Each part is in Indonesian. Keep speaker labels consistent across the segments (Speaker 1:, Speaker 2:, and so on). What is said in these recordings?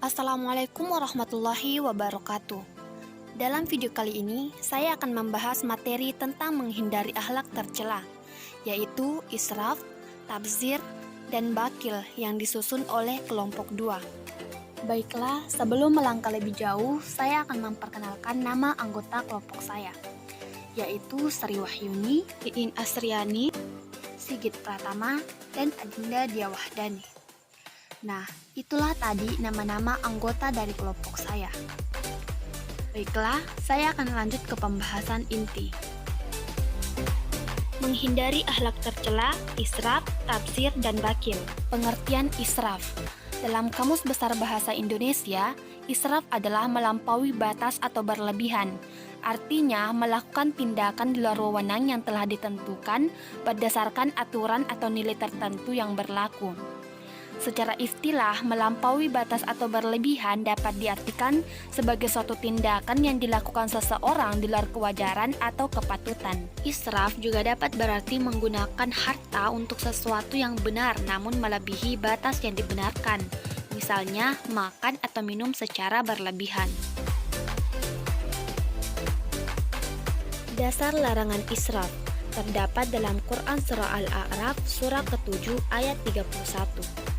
Speaker 1: Assalamualaikum warahmatullahi wabarakatuh. Dalam video kali ini, saya akan membahas materi tentang menghindari akhlak tercela, yaitu israf, tabzir, dan bakil yang disusun oleh kelompok 2. Baiklah, sebelum melangkah lebih jauh, saya akan memperkenalkan nama anggota kelompok saya, yaitu Sri Wahyuni, Iin Asriani, Sigit Pratama, dan Adinda Diawahdani. Nah, itulah tadi nama-nama anggota dari kelompok saya. Baiklah, saya akan lanjut ke pembahasan inti. Menghindari akhlak tercela, israf, tabzir, dan bakil. Pengertian israf. Dalam Kamus Besar Bahasa Indonesia, israf adalah melampaui batas atau berlebihan. Artinya, melakukan tindakan di luar wewenang yang telah ditentukan berdasarkan aturan atau nilai tertentu yang berlaku. Secara istilah, melampaui batas atau berlebihan dapat diartikan sebagai suatu tindakan yang dilakukan seseorang di luar kewajaran atau kepatutan. Israf juga dapat berarti menggunakan harta untuk sesuatu yang benar namun melebihi batas yang dibenarkan, misalnya makan atau minum secara berlebihan. Dasar larangan israf terdapat dalam Quran Surah Al-A'raf surah ke-7 ayat 31.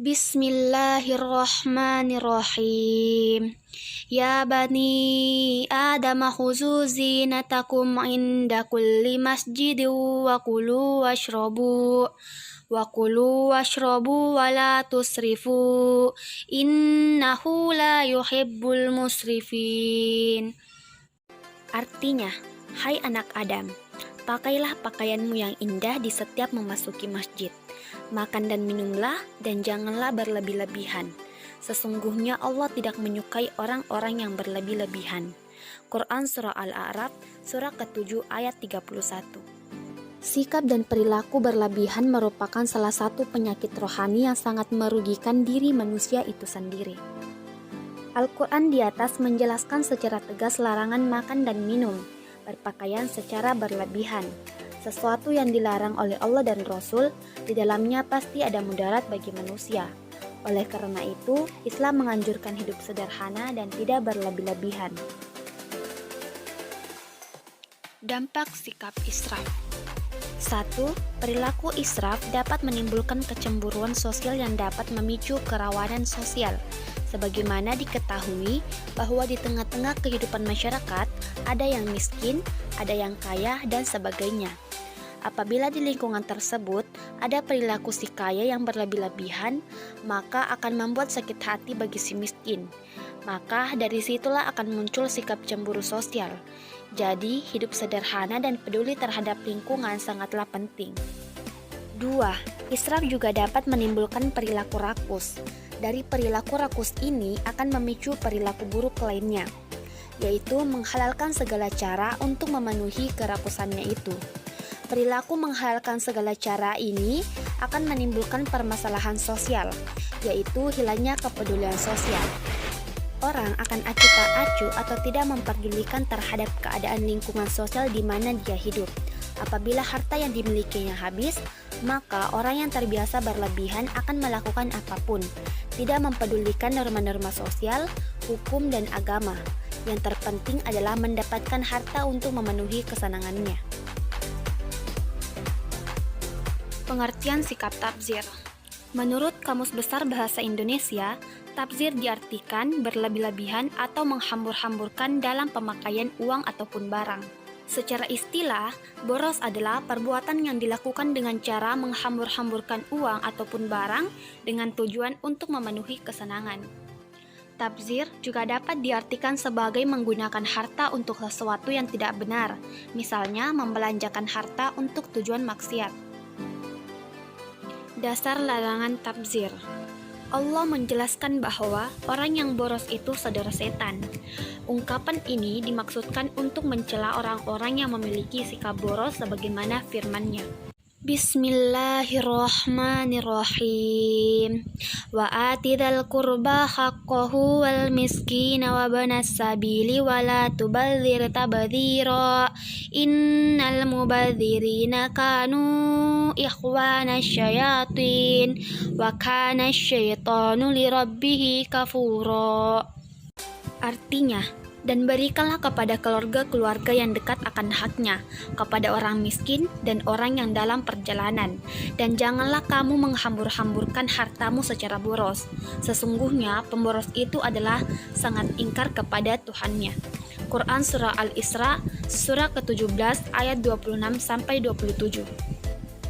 Speaker 1: Bismillahirrahmanirrahim. Ya bani Adam khuzu zinatakum inda kulli masjidin wa kulu washrabu wa la tusrifu innahu la yuhibbul musrifin. Artinya, hai anak Adam, pakailah pakaianmu yang indah di setiap memasuki masjid. Makan dan minumlah, dan janganlah berlebih-lebihan. Sesungguhnya Allah tidak menyukai orang-orang yang berlebih-lebihan. Quran Surah Al-A'raf, surah ke-7 ayat 31. Sikap dan perilaku berlebihan merupakan salah satu penyakit rohani yang sangat merugikan diri manusia itu sendiri. Al-Quran di atas menjelaskan secara tegas larangan makan dan minum, berpakaian secara berlebihan. Sesuatu yang dilarang oleh Allah dan Rasul, di dalamnya pasti ada mudarat bagi manusia. Oleh karena itu, Islam menganjurkan hidup sederhana dan tidak berlebih-lebihan. Dampak sikap israf. 1. Perilaku israf dapat menimbulkan kecemburuan sosial yang dapat memicu kerawanan sosial. Sebagaimana diketahui bahwa di tengah-tengah kehidupan masyarakat, ada yang miskin, ada yang kaya, dan sebagainya. Apabila di lingkungan tersebut ada perilaku si kaya yang berlebih-lebihan, maka akan membuat sakit hati bagi si miskin. Maka dari situlah akan muncul sikap cemburu sosial. Jadi, hidup sederhana dan peduli terhadap lingkungan sangatlah penting. 2. Israf juga dapat menimbulkan perilaku rakus. Dari perilaku rakus ini akan memicu perilaku buruk lainnya, yaitu menghalalkan segala cara untuk memenuhi kerakusannya itu. Perilaku menghalalkan segala cara ini akan menimbulkan permasalahan sosial, yaitu hilangnya kepedulian sosial. Orang akan acuh tak acuh atau tidak memperdulikan terhadap keadaan lingkungan sosial di mana dia hidup. Apabila harta yang dimilikinya habis, maka orang yang terbiasa berlebihan akan melakukan apapun, tidak mempedulikan norma-norma sosial, hukum, dan agama. Yang terpenting adalah mendapatkan harta untuk memenuhi kesenangannya. Pengertian sikap tabzir. Menurut Kamus Besar Bahasa Indonesia, tabzir diartikan berlebih-lebihan atau menghambur-hamburkan dalam pemakaian uang ataupun barang. Secara istilah, boros adalah perbuatan yang dilakukan dengan cara menghambur-hamburkan uang ataupun barang dengan tujuan untuk memenuhi kesenangan. Tabzir juga dapat diartikan sebagai menggunakan harta untuk sesuatu yang tidak benar, misalnya membelanjakan harta untuk tujuan maksiat. Dasar larangan tabzir. Allah menjelaskan bahwa orang yang boros itu saudara setan. Ungkapan ini dimaksudkan untuk mencela orang-orang yang memiliki sikap boros sebagaimana firman-Nya. Bismillahirrahmanirrahim. Wa atidal qurba haqqahu wal miskina wa banas sabili wa la tubadzir tabdzira. Innal mubadzirina kanu ikhwana syayatin wa kana syaitanu lirabbih kafura. Artinya, dan berikanlah kepada keluarga-keluarga yang dekat akan haknya, kepada orang miskin dan orang yang dalam perjalanan. Dan janganlah kamu menghambur-hamburkan hartamu secara boros. Sesungguhnya pemboros itu adalah sangat ingkar kepada Tuhannya. Quran Surah Al-Isra, surah ke-17 ayat 26-27.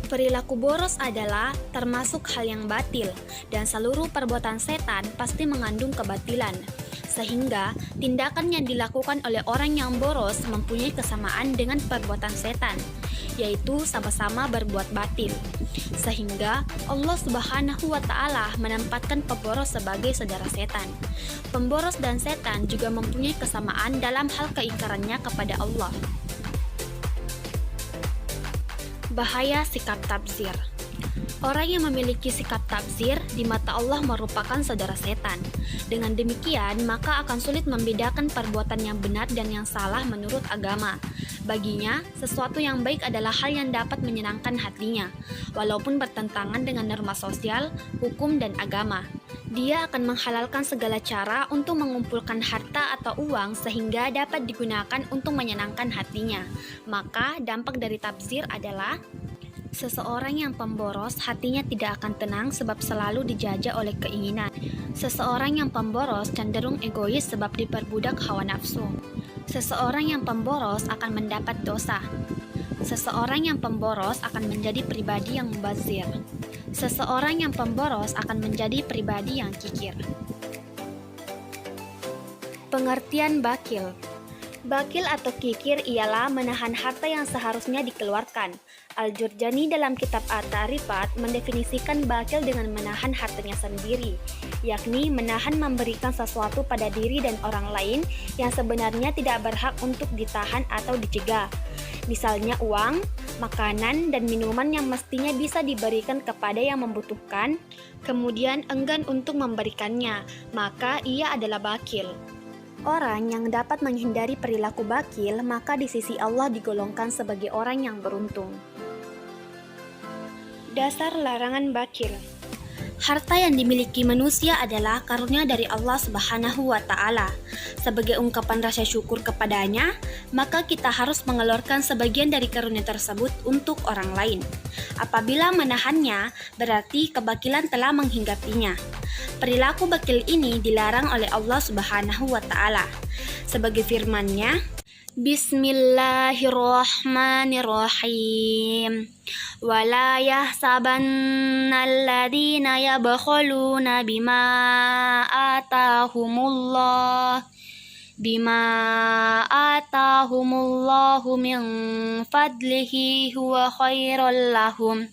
Speaker 1: Perilaku boros adalah termasuk hal yang batil, dan seluruh perbuatan setan pasti mengandung kebatilan. Sehingga tindakan yang dilakukan oleh orang yang boros mempunyai kesamaan dengan perbuatan setan, yaitu sama-sama berbuat batil. Sehingga Allah Subhanahu wa Ta'ala menempatkan pemboros sebagai saudara setan. Pemboros dan setan juga mempunyai kesamaan dalam hal keingkarannya kepada Allah. Bahaya sikap tabzir. Orang yang memiliki sikap tabzir di mata Allah merupakan saudara setan. Dengan demikian, maka akan sulit membedakan perbuatan yang benar dan yang salah menurut agama. Baginya, sesuatu yang baik adalah hal yang dapat menyenangkan hatinya, walaupun bertentangan dengan norma sosial, hukum, dan agama. Dia akan menghalalkan segala cara untuk mengumpulkan harta atau uang sehingga dapat digunakan untuk menyenangkan hatinya. Maka, dampak dari tabzir adalah seseorang yang pemboros hatinya tidak akan tenang sebab selalu dijajah oleh keinginan. Seseorang yang pemboros cenderung egois sebab diperbudak hawa nafsu. Seseorang yang pemboros akan mendapat dosa. Seseorang yang pemboros akan menjadi pribadi yang mubazir. Seseorang yang pemboros akan menjadi pribadi yang kikir. Pengertian bakil. Bakil atau kikir ialah menahan harta yang seharusnya dikeluarkan. Al-Jurjani dalam kitab At-Ta'rifat mendefinisikan bakil dengan menahan hartanya sendiri, yakni menahan memberikan sesuatu pada diri dan orang lain yang sebenarnya tidak berhak untuk ditahan atau dicegah. Misalnya uang, makanan, dan minuman yang mestinya bisa diberikan kepada yang membutuhkan, kemudian enggan untuk memberikannya, maka ia adalah bakil. Orang yang dapat menghindari perilaku bakil, maka di sisi Allah digolongkan sebagai orang yang beruntung. Dasar larangan bakil. Harta yang dimiliki manusia adalah karunia dari Allah Subhanahu wa Ta'ala. Sebagai ungkapan rasa syukur kepadanya, maka kita harus mengeluarkan sebagian dari karunia tersebut untuk orang lain. Apabila menahannya, berarti kebakilan telah menghinggapinya. Perilaku bakil ini dilarang oleh Allah Subhanahu wa Ta'ala. Sebagai firman-Nya, Bismillahirrahmanirrahim. Wala yahsabanna alladhina yabkhuluna bima atahumullahu min fadlihi huwa khairul lahum.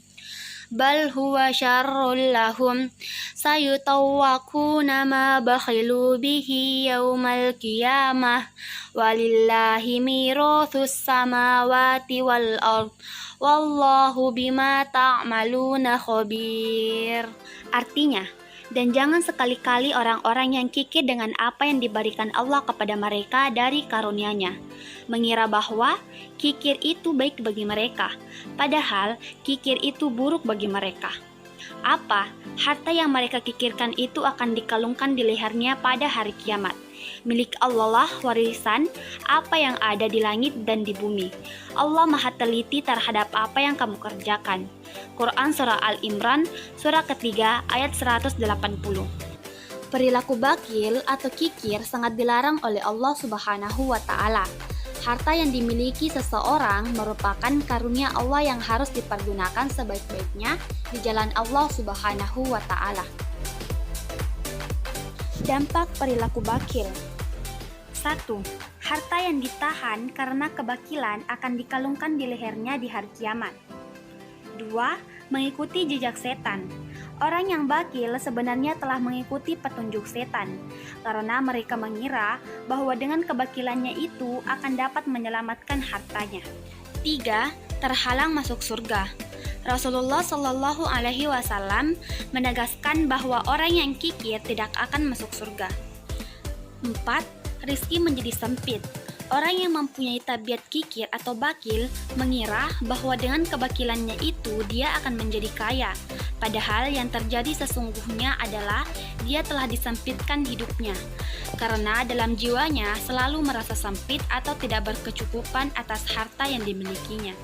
Speaker 1: Bal huwa syarrul lahum sayutawwaquna ma bakhilu bihi yaumal qiyamah walillahi mirathus samawati wal ard wallahu bima ta'maluna khabir. Artinya, dan jangan sekali-kali orang-orang yang kikir dengan apa yang diberikan Allah kepada mereka dari karunia-Nya, mengira bahwa kikir itu baik bagi mereka, padahal kikir itu buruk bagi mereka. Apa? Harta yang mereka kikirkan itu akan dikalungkan di lehernya pada hari kiamat. Milik Allah lah warisan apa yang ada di langit dan di bumi. Allah maha teliti terhadap apa yang kamu kerjakan. Quran Surah Al-Imran, surah ketiga ayat 180. Perilaku bakil atau kikir sangat dilarang oleh Allah Subhanahu wa Ta'ala. Harta yang dimiliki seseorang merupakan karunia Allah yang harus dipergunakan sebaik-baiknya di jalan Allah Subhanahu wa Ta'ala. Dampak perilaku bakil. 1. Harta yang ditahan karena kebakilan akan dikalungkan di lehernya di hari kiamat. 2. Mengikuti jejak setan. Orang yang bakil sebenarnya telah mengikuti petunjuk setan, karena mereka mengira bahwa dengan kebakilannya itu akan dapat menyelamatkan hartanya. 3. Terhalang masuk surga. Rasulullah Shallallahu Alaihi Wasallam menegaskan bahwa orang yang kikir tidak akan masuk surga. 4. Rizki menjadi sempit. Orang yang mempunyai tabiat kikir atau bakil mengira bahwa dengan kebakilannya itu dia akan menjadi kaya. Padahal yang terjadi sesungguhnya adalah dia telah disempitkan hidupnya. Karena dalam jiwanya selalu merasa sempit atau tidak berkecukupan atas harta yang dimilikinya.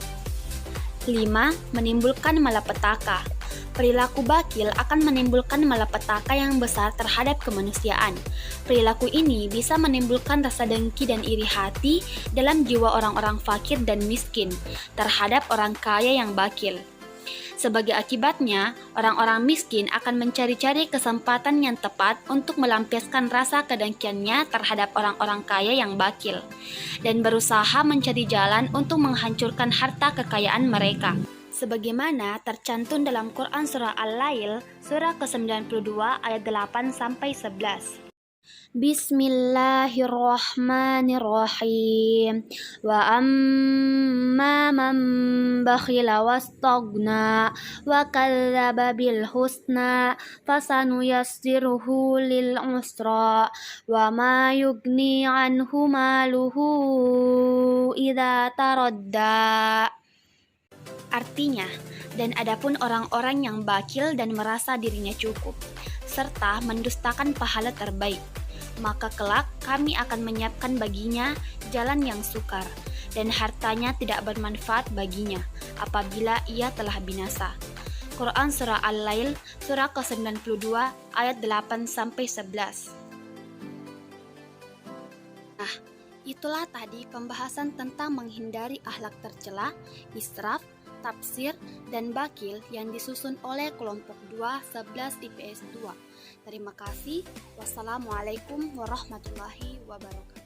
Speaker 1: 5. Menimbulkan malapetaka. Perilaku bakil akan menimbulkan malapetaka yang besar terhadap kemanusiaan. Perilaku ini bisa menimbulkan rasa dengki dan iri hati dalam jiwa orang-orang fakir dan miskin terhadap orang kaya yang bakil. Sebagai akibatnya, orang-orang miskin akan mencari-cari kesempatan yang tepat untuk melampiaskan rasa kedengkiannya terhadap orang-orang kaya yang bakil dan berusaha mencari jalan untuk menghancurkan harta kekayaan mereka. Sebagaimana tercantum dalam Quran Surah Al-Lail, surah ke-92 ayat 8-11. Bismillahirrahmanirrahim. Wa amma man bakhila wastaghna wa kadzdzaba bil husna fasanuyassiruhu lil usra wa ma yughni anhu maluhu idza taradda. Artinya, dan adapun orang-orang yang bakil dan merasa dirinya cukup, serta mendustakan pahala terbaik, maka kelak kami akan menyiapkan baginya jalan yang sukar, dan hartanya tidak bermanfaat baginya apabila ia telah binasa. Quran Surah Al-Lail, surah ke-92, ayat 8-11. Nah, itulah tadi pembahasan tentang menghindari akhlak tercela, israf, tafsir, dan bakil yang disusun oleh kelompok 2 11 IPS 2. Terima kasih. Wassalamualaikum warahmatullahi wabarakatuh.